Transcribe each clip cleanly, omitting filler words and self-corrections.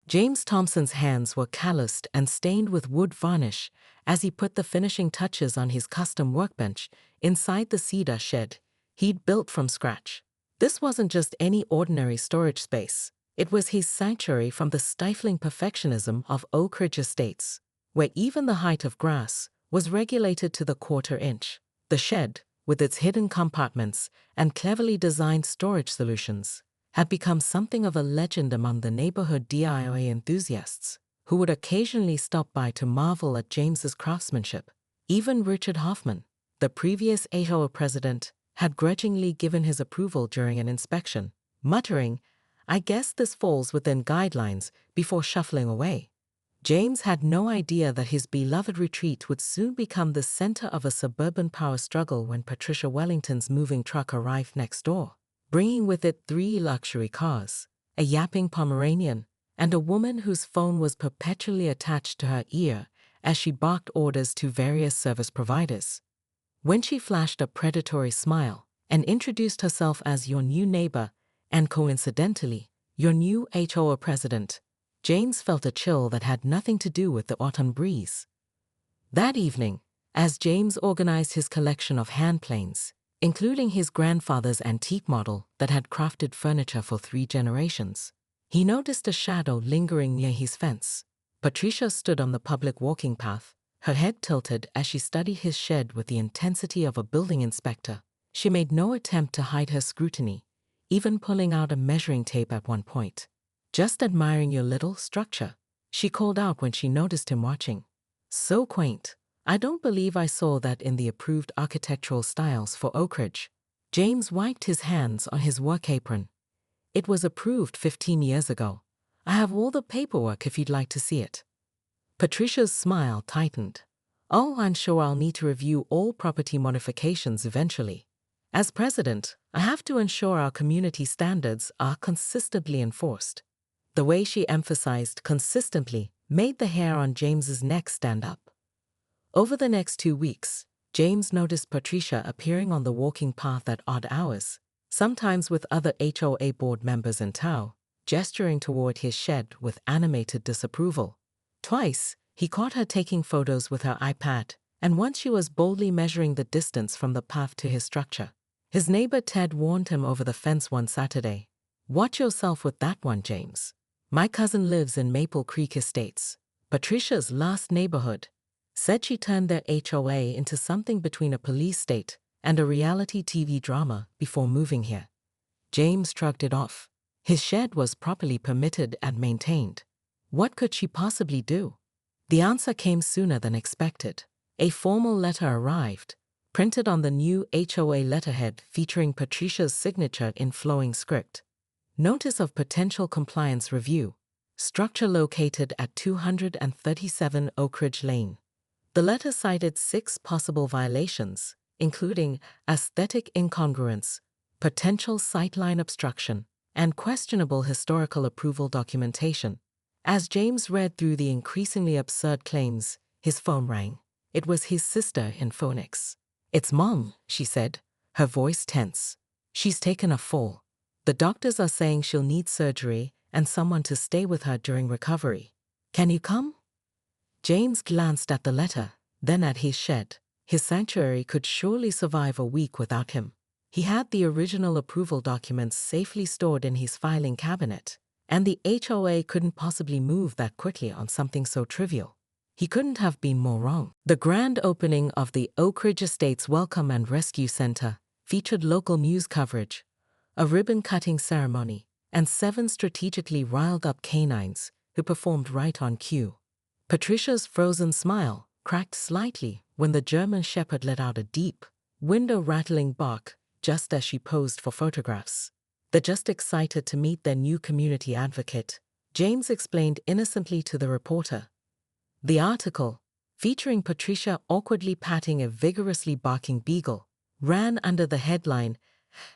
James Thompson's hands were calloused and stained with wood varnish as he put the finishing touches on his custom workbench inside the cedar shed he'd built from scratch. This wasn't just any ordinary storage space. It was his sanctuary from the stifling perfectionism of Oak Ridge Estates, where even the height of grass was regulated to the quarter-inch. The shed, with its hidden compartments and cleverly designed storage solutions, had become something of a legend among the neighborhood DIY enthusiasts, who would occasionally stop by to marvel at James's craftsmanship. Even Richard Hoffman, the previous HOA president, had grudgingly given his approval during an inspection, muttering, "I guess this falls within guidelines," before shuffling away. James had no idea that his beloved retreat would soon become the center of a suburban power struggle when Patricia Wellington's moving truck arrived next door, bringing with it 3 luxury cars, a yapping Pomeranian, and a woman whose phone was perpetually attached to her ear as she barked orders to various service providers. When she flashed a predatory smile and introduced herself as your new neighbor and, coincidentally, your new HOA president, James felt a chill that had nothing to do with the autumn breeze. That evening, as James organized his collection of hand planes, including his grandfather's antique model that had crafted furniture for 3 generations, he noticed a shadow lingering near his fence. Patricia stood on the public walking path, her head tilted as she studied his shed with the intensity of a building inspector. She made no attempt to hide her scrutiny, even pulling out a measuring tape at one point. "Just admiring your little structure," she called out when she noticed him watching. "So quaint. I don't believe I saw that in the approved architectural styles for Oak Ridge." James wiped his hands on his work apron. "It was approved 15 years ago. I have all the paperwork if you'd like to see it." Patricia's smile tightened. "Oh, I'm sure I'll need to review all property modifications eventually. As president, I have to ensure our community standards are consistently enforced." The way she emphasized consistently made the hair on James's neck stand up. Over the next 2 weeks, James noticed Patricia appearing on the walking path at odd hours, sometimes with other HOA board members in tow, gesturing toward his shed with animated disapproval. Twice, he caught her taking photos with her iPad, and once she was boldly measuring the distance from the path to his structure. His neighbor Ted warned him over the fence one Saturday, "Watch yourself with that one, James. My cousin lives in Maple Creek Estates, Patricia's last neighborhood." Said she turned their HOA into something between a police state and a reality TV drama before moving here. James shrugged it off. His shed was properly permitted and maintained. What could she possibly do? The answer came sooner than expected. A formal letter arrived, printed on the new HOA letterhead featuring Patricia's signature in flowing script. Notice of potential compliance review. Structure located at 237 Oak Ridge Lane. The letter cited 6 possible violations, including aesthetic incongruence, potential sightline obstruction, and questionable historical approval documentation. As James read through the increasingly absurd claims, his phone rang. It was his sister in Phoenix. "It's Mom," she said, her voice tense. "She's taken a fall. The doctors are saying she'll need surgery and someone to stay with her during recovery. Can you come?" James glanced at the letter, then at his shed. His sanctuary could surely survive a week without him. He had the original approval documents safely stored in his filing cabinet, and the HOA couldn't possibly move that quickly on something so trivial. He couldn't have been more wrong. The grand opening of the Oak Ridge Estates Welcome and Rescue Center featured local news coverage, a ribbon-cutting ceremony, and 7 strategically riled-up canines who performed right on cue. Patricia's frozen smile cracked slightly when the German Shepherd let out a deep, window-rattling bark just as she posed for photographs. "They're just excited to meet their new community advocate," James explained innocently to the reporter. The article, featuring Patricia awkwardly patting a vigorously barking beagle, ran under the headline,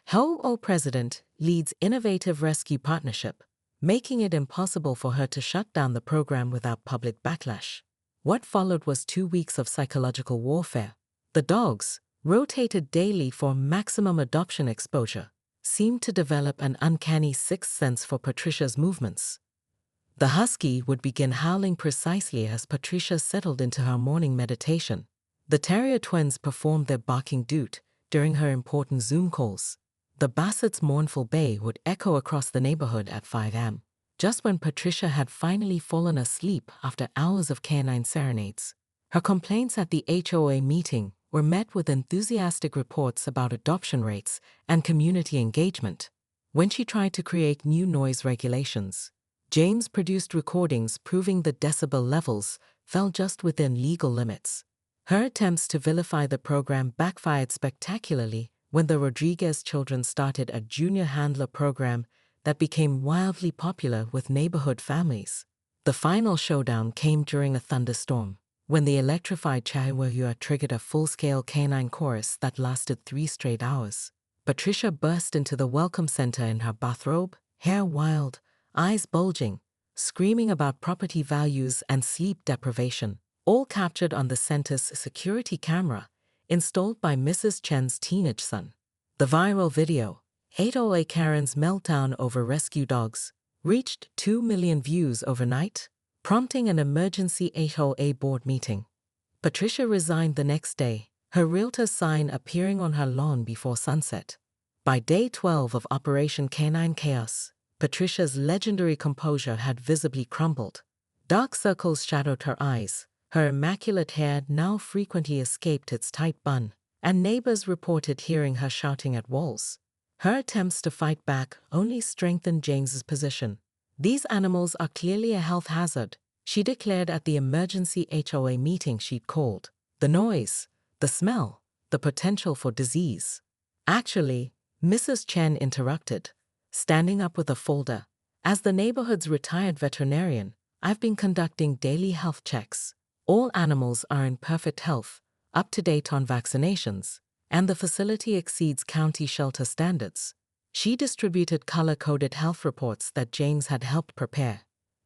"HOA President Leads Innovative Rescue Partnership," making it impossible for her to shut down the program without public backlash. What followed was 2 weeks of psychological warfare. The dogs, rotated daily for maximum adoption exposure, seemed to develop an uncanny sixth sense for Patricia's movements. The husky would begin howling precisely as Patricia settled into her morning meditation. The terrier twins performed their barking duet during her important Zoom calls. The basset's mournful bay would echo across the neighborhood at 5 a.m., just when Patricia had finally fallen asleep after hours of canine serenades. Her complaints at the HOA meeting were met with enthusiastic reports about adoption rates and community engagement. When she tried to create new noise regulations, James produced recordings proving the decibel levels fell just within legal limits. Her attempts to vilify the program backfired spectacularly when the Rodriguez children started a junior handler program that became wildly popular with neighborhood families. The final showdown came during a thunderstorm, when the electrified Chihuahua triggered a full-scale canine chorus that lasted 3 straight hours. Patricia burst into the welcome center in her bathrobe, hair wild, eyes bulging, screaming about property values and sleep deprivation, all captured on the center's security camera, installed by Mrs. Chen's teenage son. The viral video, HOA Karen's Meltdown Over Rescue Dogs, reached 2 million views overnight, prompting an emergency HOA board meeting. Patricia resigned the next day, her realtor's sign appearing on her lawn before sunset. By day 12 of Operation Canine Chaos, Patricia's legendary composure had visibly crumbled. Dark circles shadowed her eyes, her immaculate hair now frequently escaped its tight bun, and neighbors reported hearing her shouting at walls. Her attempts to fight back only strengthened James's position. "These animals are clearly a health hazard," she declared at the emergency HOA meeting she'd called. "The noise, the smell, the potential for disease." "Actually," Mrs. Chen interrupted, standing up with a folder, "as the neighborhood's retired veterinarian, I've been conducting daily health checks. All animals are in perfect health, up to date on vaccinations, and the facility exceeds county shelter standards." She distributed color-coded health reports that James had helped prepare.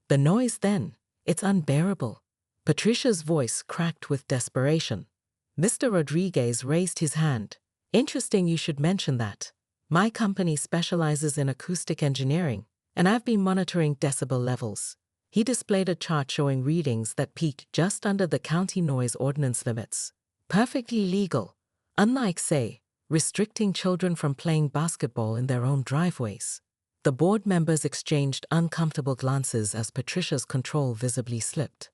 "The noise then, it's unbearable." Patricia's voice cracked with desperation. Mr. Rodriguez raised his hand. "Interesting you should mention that. My company specializes in acoustic engineering, and I've been monitoring decibel levels." He displayed a chart showing readings that peaked just under the county noise ordinance limits. Perfectly legal, unlike, say, restricting children from playing basketball in their own driveways. The board members exchanged uncomfortable glances as Patricia's control visibly slipped.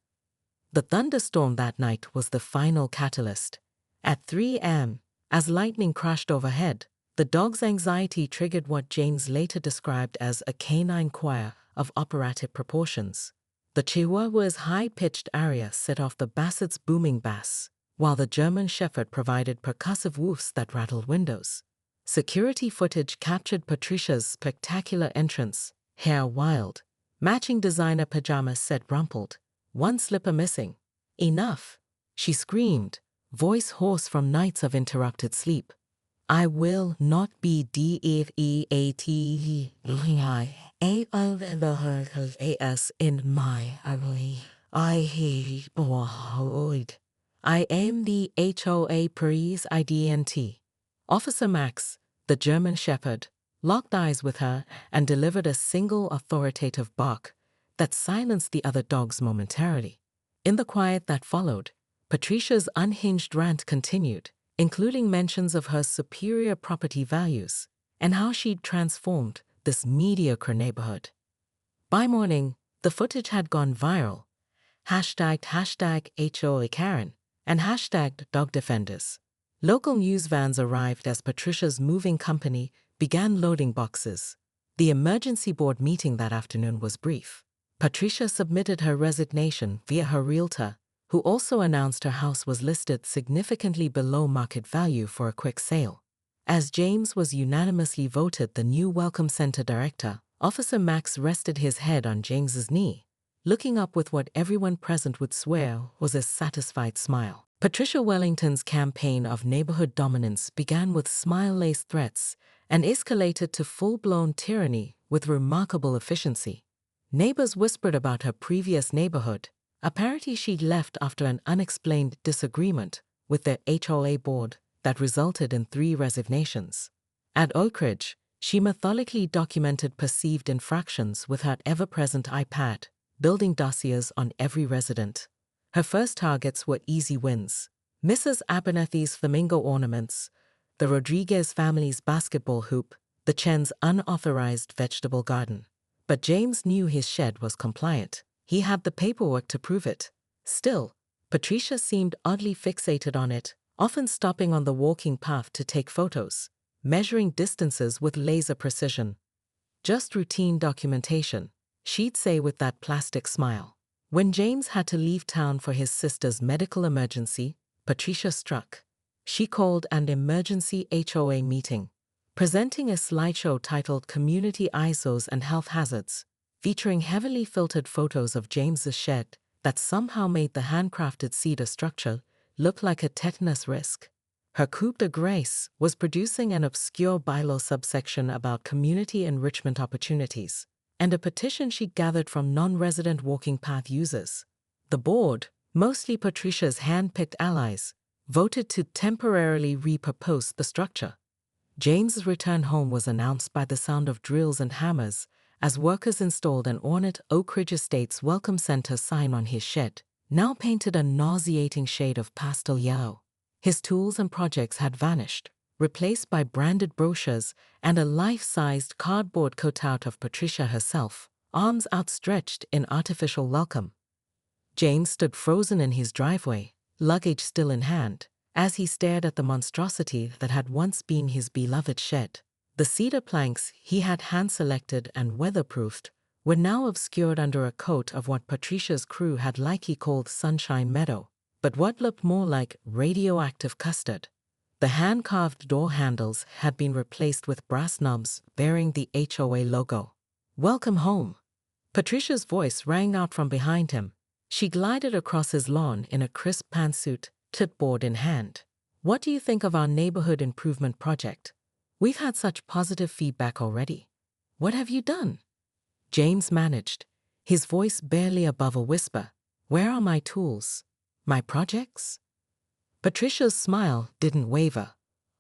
The thunderstorm that night was the final catalyst. At 3 a.m., as lightning crashed overhead, the dog's anxiety triggered what James later described as a canine choir of operatic proportions. The Chihuahua's high-pitched aria set off the basset's booming bass, while the German Shepherd provided percussive woofs that rattled windows. Security footage captured Patricia's spectacular entrance, hair wild, matching designer pajamas set rumpled, one slipper missing. "Enough!" she screamed, voice hoarse from nights of interrupted sleep. "I will not be defeated in my ugly. I hate boyd. I am the HOA Paris IDNT." Officer Max, the German Shepherd, locked eyes with her and delivered a single authoritative bark that silenced the other dogs momentarily. In the quiet that followed, Patricia's unhinged rant continued, including mentions of her superior property values and how she'd transformed this mediocre neighborhood. By morning, the footage had gone viral, #HOA Karen, and #DogDefenders. Local news vans arrived as Patricia's moving company began loading boxes. The emergency board meeting that afternoon was brief. Patricia submitted her resignation via her realtor, who also announced her house was listed significantly below market value for a quick sale. As James was unanimously voted the new Welcome Center director, Officer Max rested his head on James's knee, looking up with what everyone present would swear was a satisfied smile. Patricia Wellington's campaign of neighborhood dominance began with smile-laced threats and escalated to full-blown tyranny with remarkable efficiency. Neighbors whispered about her previous neighborhood. Apparently she'd left after an unexplained disagreement with the HOA board that resulted in 3 resignations. At Oak Ridge, she methodically documented perceived infractions with her ever-present iPad, building dossiers on every resident. Her first targets were easy wins: Mrs. Abernathy's flamingo ornaments, the Rodriguez family's basketball hoop, the Chen's unauthorized vegetable garden. But James knew his shed was compliant. He had the paperwork to prove it. Still, Patricia seemed oddly fixated on it, often stopping on the walking path to take photos, measuring distances with laser precision. "Just routine documentation," she'd say with that plastic smile. When James had to leave town for his sister's medical emergency, Patricia struck. She called an emergency HOA meeting, presenting a slideshow titled Community ISOs and Health Hazards, featuring heavily filtered photos of James's shed that somehow made the handcrafted cedar structure look like a tetanus risk. Her coup de grace was producing an obscure bylaw subsection about community enrichment opportunities, and a petition she gathered from non-resident walking path users. The board, mostly Patricia's hand-picked allies, voted to temporarily repurpose the structure. James's return home was announced by the sound of drills and hammers as workers installed an ornate Oak Ridge Estates Welcome Center sign on his shed, now painted a nauseating shade of pastel yellow. His tools and projects had vanished, replaced by branded brochures and a life-sized cardboard cutout of Patricia herself, arms outstretched in artificial welcome. James stood frozen in his driveway, luggage still in hand, as he stared at the monstrosity that had once been his beloved shed. The cedar planks he had hand-selected and weatherproofed were now obscured under a coat of what Patricia's crew had likely called Sunshine Meadow, but what looked more like radioactive custard. The hand-carved door handles had been replaced with brass knobs bearing the HOA logo. "Welcome home." Patricia's voice rang out from behind him. She glided across his lawn in a crisp pantsuit, clipboard in hand. "What do you think of our neighborhood improvement project? We've had such positive feedback already. What have you done?" James managed, his voice barely above a whisper. "Where are my tools? My projects?" Patricia's smile didn't waver.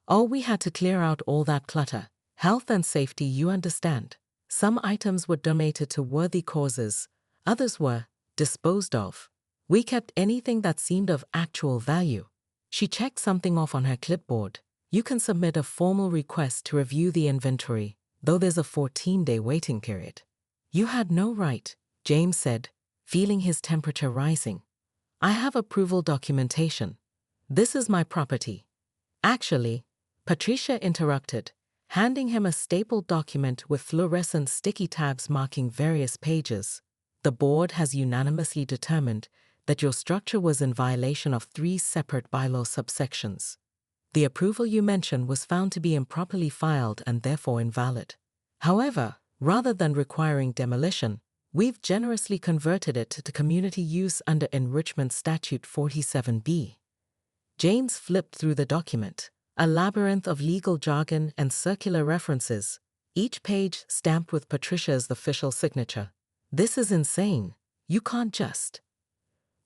"Oh, we had to clear out all that clutter. Health and safety, you understand. Some items were donated to worthy causes, others were disposed of. We kept anything that seemed of actual value." She checked something off on her clipboard. "You can submit a formal request to review the inventory, though there's a 14-day waiting period." "You had no right," James said, feeling his temperature rising. "I have approval documentation. This is my property." "Actually," Patricia interrupted, handing him a stapled document with fluorescent sticky tabs marking various pages. "The board has unanimously determined that your structure was in violation of 3 separate bylaw subsections. The approval you mention was found to be improperly filed and therefore invalid. However, rather than requiring demolition, we've generously converted it to community use under Enrichment Statute 47B. James flipped through the document, a labyrinth of legal jargon and circular references, each page stamped with Patricia's official signature. "This is insane. You can't just."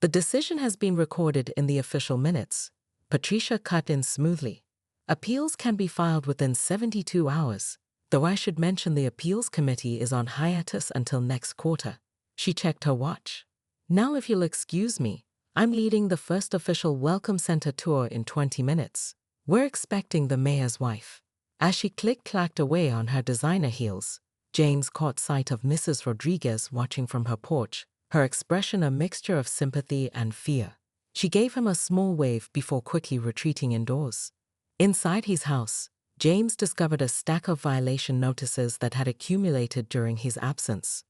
"The decision has been recorded in the official minutes," Patricia cut in smoothly. "Appeals can be filed within 72 hours, though I should mention the appeals committee is on hiatus until next quarter." She checked her watch. "Now if you'll excuse me, I'm leading the first official Welcome Center tour in 20 minutes. We're expecting the mayor's wife." As she click-clacked away on her designer heels, James caught sight of Mrs. Rodriguez watching from her porch, her expression a mixture of sympathy and fear. She gave him a small wave before quickly retreating indoors. Inside his house, James discovered a stack of violation notices that had accumulated during his absence.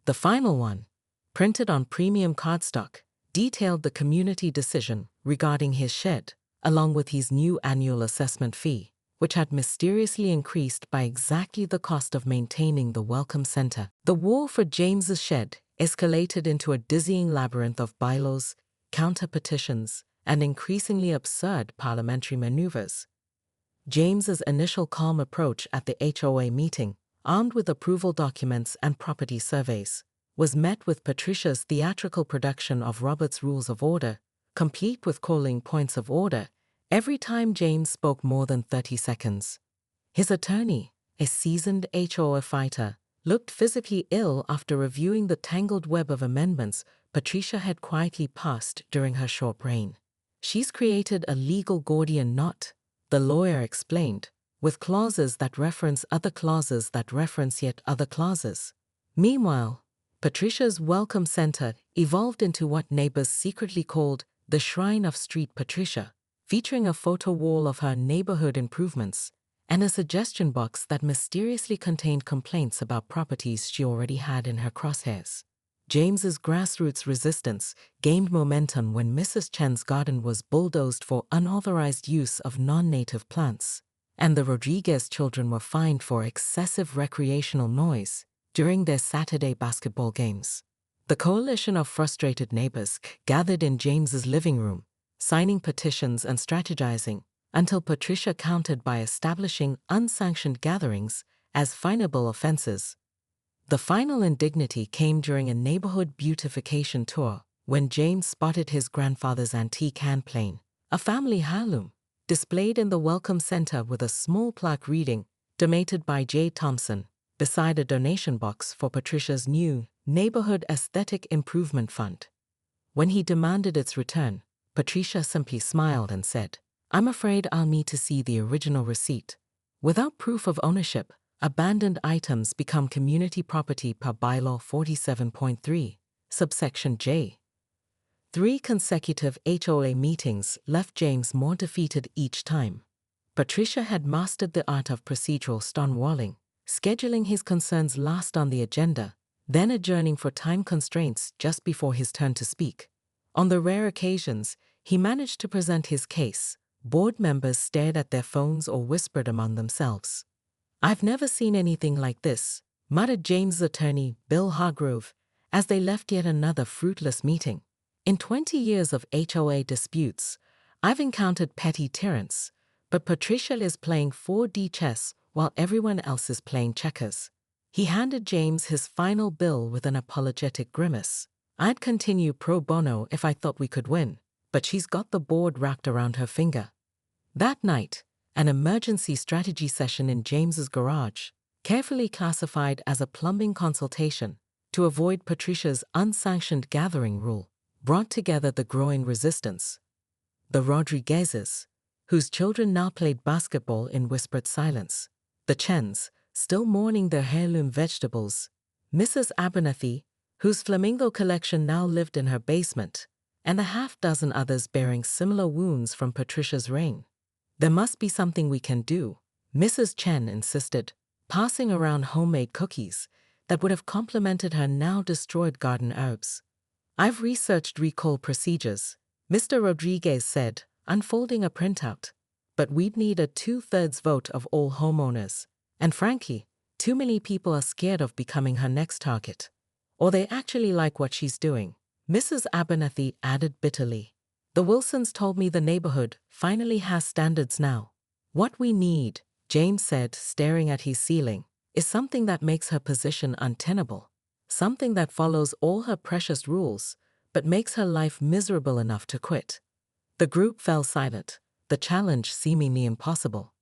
The final one, printed on premium cardstock, detailed the community decision regarding his shed, along with his new annual assessment fee, which had mysteriously increased by exactly the cost of maintaining the Welcome Center. The war for James's shed escalated into a dizzying labyrinth of bylaws, counter-petitions, and increasingly absurd parliamentary maneuvers. James's initial calm approach at the HOA meeting, armed with approval documents and property surveys, was met with Patricia's theatrical production of Robert's Rules of Order, complete with calling points of order every time James spoke more than 30 seconds. His attorney, a seasoned HOA fighter, looked physically ill after reviewing the tangled web of amendments Patricia had quietly passed during her short reign. She's created a legal Gordian knot, the lawyer explained, with clauses that reference other clauses that reference yet other clauses. Meanwhile, Patricia's welcome center evolved into what neighbors secretly called the Shrine of Street Patricia, featuring a photo wall of her neighborhood improvements and a suggestion box that mysteriously contained complaints about properties she already had in her crosshairs. James's grassroots resistance gained momentum when Mrs. Chen's garden was bulldozed for unauthorized use of non-native plants, and the Rodriguez children were fined for excessive recreational noise during their Saturday basketball games. The coalition of frustrated neighbors gathered in James's living room, signing petitions and strategizing, until Patricia countered by establishing unsanctioned gatherings as finable offenses. The final indignity came during a neighborhood beautification tour when James spotted his grandfather's antique hand plane, a family heirloom, displayed in the welcome center with a small plaque reading, "Donated by J. Thompson," beside a donation box for Patricia's new Neighborhood Aesthetic Improvement Fund. When he demanded its return, Patricia simply smiled and said, "I'm afraid I'll need to see the original receipt." Without proof of ownership, abandoned items become community property per Bylaw 47.3, subsection J. 3 consecutive HOA meetings left James more defeated each time. Patricia had mastered the art of procedural stonewalling, scheduling his concerns last on the agenda, then adjourning for time constraints just before his turn to speak. On the rare occasions he managed to present his case, board members stared at their phones or whispered among themselves. "I've never seen anything like this," muttered James' attorney, Bill Hargrove, as they left yet another fruitless meeting. "In 20 years of HOA disputes, I've encountered petty tyrants, but Patricia is playing 4D chess while everyone else is playing checkers." He handed James his final bill with an apologetic grimace. "I'd continue pro bono if I thought we could win, but she's got the board wrapped around her finger." That night, an emergency strategy session in James's garage, carefully classified as a plumbing consultation to avoid Patricia's unsanctioned gathering rule, brought together the growing resistance. The Rodriguezes, whose children now played basketball in whispered silence, the Chens, still mourning their heirloom vegetables, Mrs. Abernathy, whose flamingo collection now lived in her basement, and a half-dozen others bearing similar wounds from Patricia's reign. "There must be something we can do," Mrs. Chen insisted, passing around homemade cookies that would have complemented her now-destroyed garden herbs. "I've researched recall procedures," Mr. Rodriguez said, unfolding a printout. "But we'd need a 2/3 vote of all homeowners. And frankly, too many people are scared of becoming her next target. Or they actually like what she's doing," Mrs. Abernathy added bitterly. "The Wilsons told me the neighborhood finally has standards now. What we need," James said, staring at his ceiling, "is something that makes her position untenable. Something that follows all her precious rules, but makes her life miserable enough to quit." The group fell silent, the challenge seemingly impossible.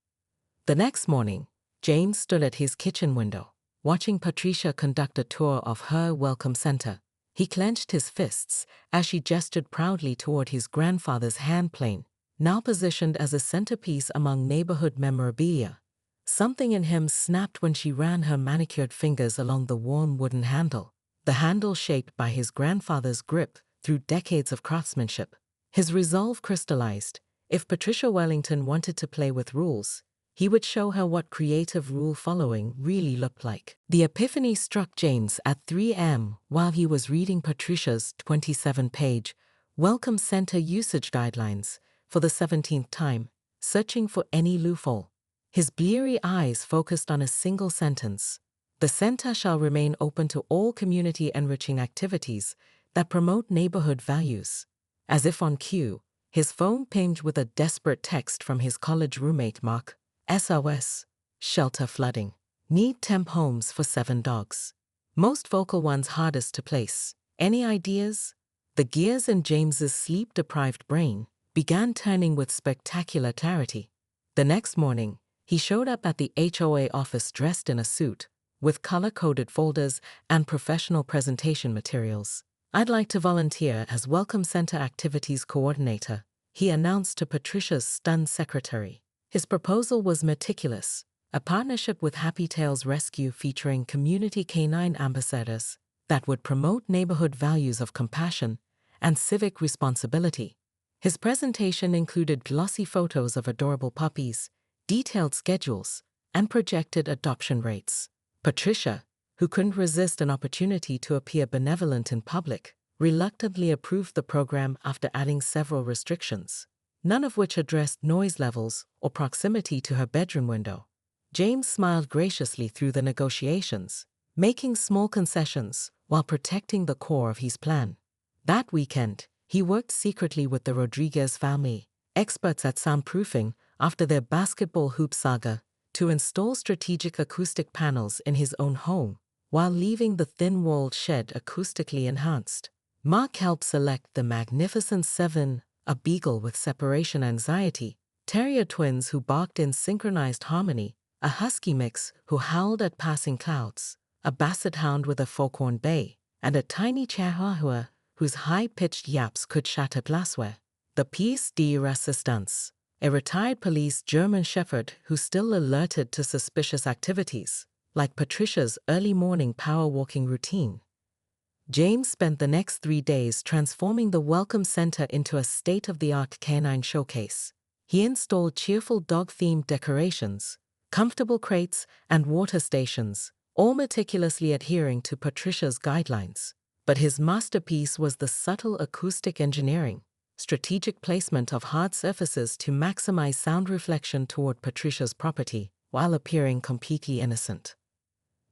The next morning, James stood at his kitchen window, watching Patricia conduct a tour of her welcome center. He clenched his fists as she gestured proudly toward his grandfather's hand plane, now positioned as a centerpiece among neighborhood memorabilia. Something in him snapped when she ran her manicured fingers along the worn wooden handle, the handle shaped by his grandfather's grip through decades of craftsmanship. His resolve crystallized. If Patricia Wellington wanted to play with rules, he would show her what creative rule following really looked like. The epiphany struck James at 3 a.m. while he was reading Patricia's 27-page Welcome Center Usage Guidelines for the 17th time, searching for any loophole. His bleary eyes focused on a single sentence: "The center shall remain open to all community-enriching activities that promote neighborhood values." As if on cue, his phone pinged with a desperate text from his college roommate Mark. "SOS. Shelter flooding. Need temp homes for 7 dogs. Most vocal ones hardest to place. Any ideas?" The gears in James's sleep-deprived brain began turning with spectacular clarity. The next morning, he showed up at the HOA office dressed in a suit, with color-coded folders and professional presentation materials. "I'd like to volunteer as Welcome Center Activities Coordinator," he announced to Patricia's stunned secretary. His proposal was meticulous, a partnership with Happy Tails Rescue featuring community canine ambassadors that would promote neighborhood values of compassion and civic responsibility. His presentation included glossy photos of adorable puppies, detailed schedules, and projected adoption rates. Patricia, who couldn't resist an opportunity to appear benevolent in public, reluctantly approved the program after adding several restrictions, none of which addressed noise levels or proximity to her bedroom window. James smiled graciously through the negotiations, making small concessions while protecting the core of his plan. That weekend, he worked secretly with the Rodriguez family, experts at soundproofing after their basketball hoop saga, to install strategic acoustic panels in his own home, while leaving the thin-walled shed acoustically enhanced. Mark helped select the Magnificent Seven, a beagle with separation anxiety, terrier twins who barked in synchronized harmony, a husky mix who howled at passing clouds, a basset hound with a foghorn bay, and a tiny chihuahua whose high-pitched yaps could shatter glassware. The pièce de résistance, a retired police German shepherd who still alerted to suspicious activities, like Patricia's early morning power walking routine. James spent the next 3 days transforming the Welcome Center into a state-of-the-art canine showcase. He installed cheerful dog-themed decorations, comfortable crates, and water stations, all meticulously adhering to Patricia's guidelines. But his masterpiece was the subtle acoustic engineering, strategic placement of hard surfaces to maximize sound reflection toward Patricia's property while appearing completely innocent.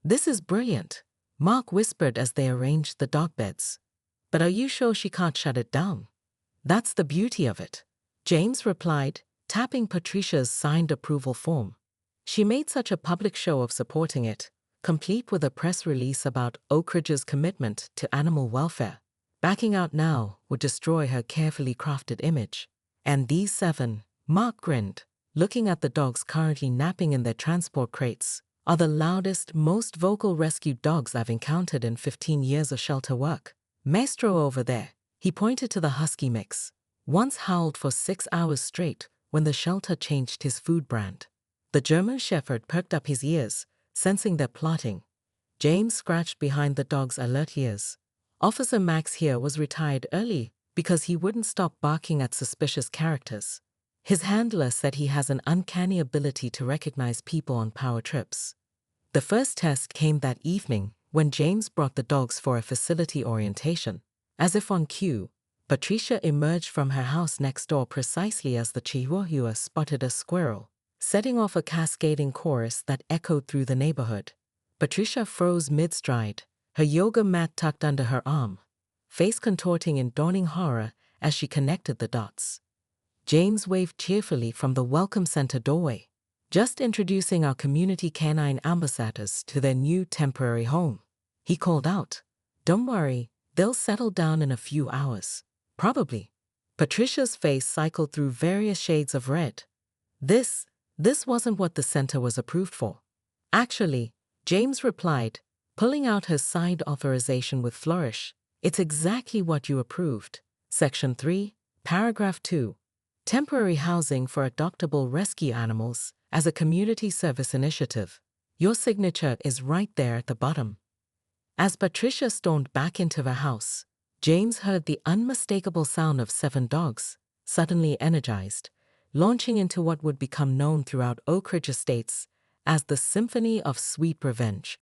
"This is brilliant," Mark whispered as they arranged the dog beds. "But are you sure she can't shut it down?" "That's the beauty of it," James replied, tapping Patricia's signed approval form. She made such a public show of supporting it, complete with a press release about Oak Ridge's commitment to animal welfare. Backing out now would destroy her carefully crafted image. "And these 7, Mark grinned, looking at the dogs currently napping in their transport crates, "are the loudest, most vocal rescued dogs I've encountered in 15 years of shelter work. Maestro over there," he pointed to the husky mix, once howled for 6 hours straight when the shelter changed his food brand. The German shepherd perked up his ears, sensing their plotting. James scratched behind the dog's alert ears. Officer Max here was retired early because he wouldn't stop barking at suspicious characters. His handler said he has an uncanny ability to recognize people on power trips. The first test came that evening when James brought the dogs for a facility orientation. As if on cue, Patricia emerged from her house next door precisely as the chihuahua spotted a squirrel, setting off a cascading chorus that echoed through the neighborhood. Patricia froze mid-stride, her yoga mat tucked under her arm, face contorting in dawning horror as she connected the dots. James waved cheerfully from the Welcome Center doorway. "Just introducing our community canine ambassadors to their new temporary home," he called out. "Don't worry, they'll settle down in a few hours. Probably." Patricia's face cycled through various shades of red. This wasn't what the center was approved for. "Actually," James replied, pulling out her signed authorization with flourish, "it's exactly what you approved. Section 3, Paragraph 2. Temporary housing for adoptable rescue animals as a community service initiative. Your signature is right there at the bottom." As Patricia stormed back into the house, James heard the unmistakable sound of 7 dogs, suddenly energized, launching into what would become known throughout Oak Ridge Estates as the Symphony of Sweet Revenge.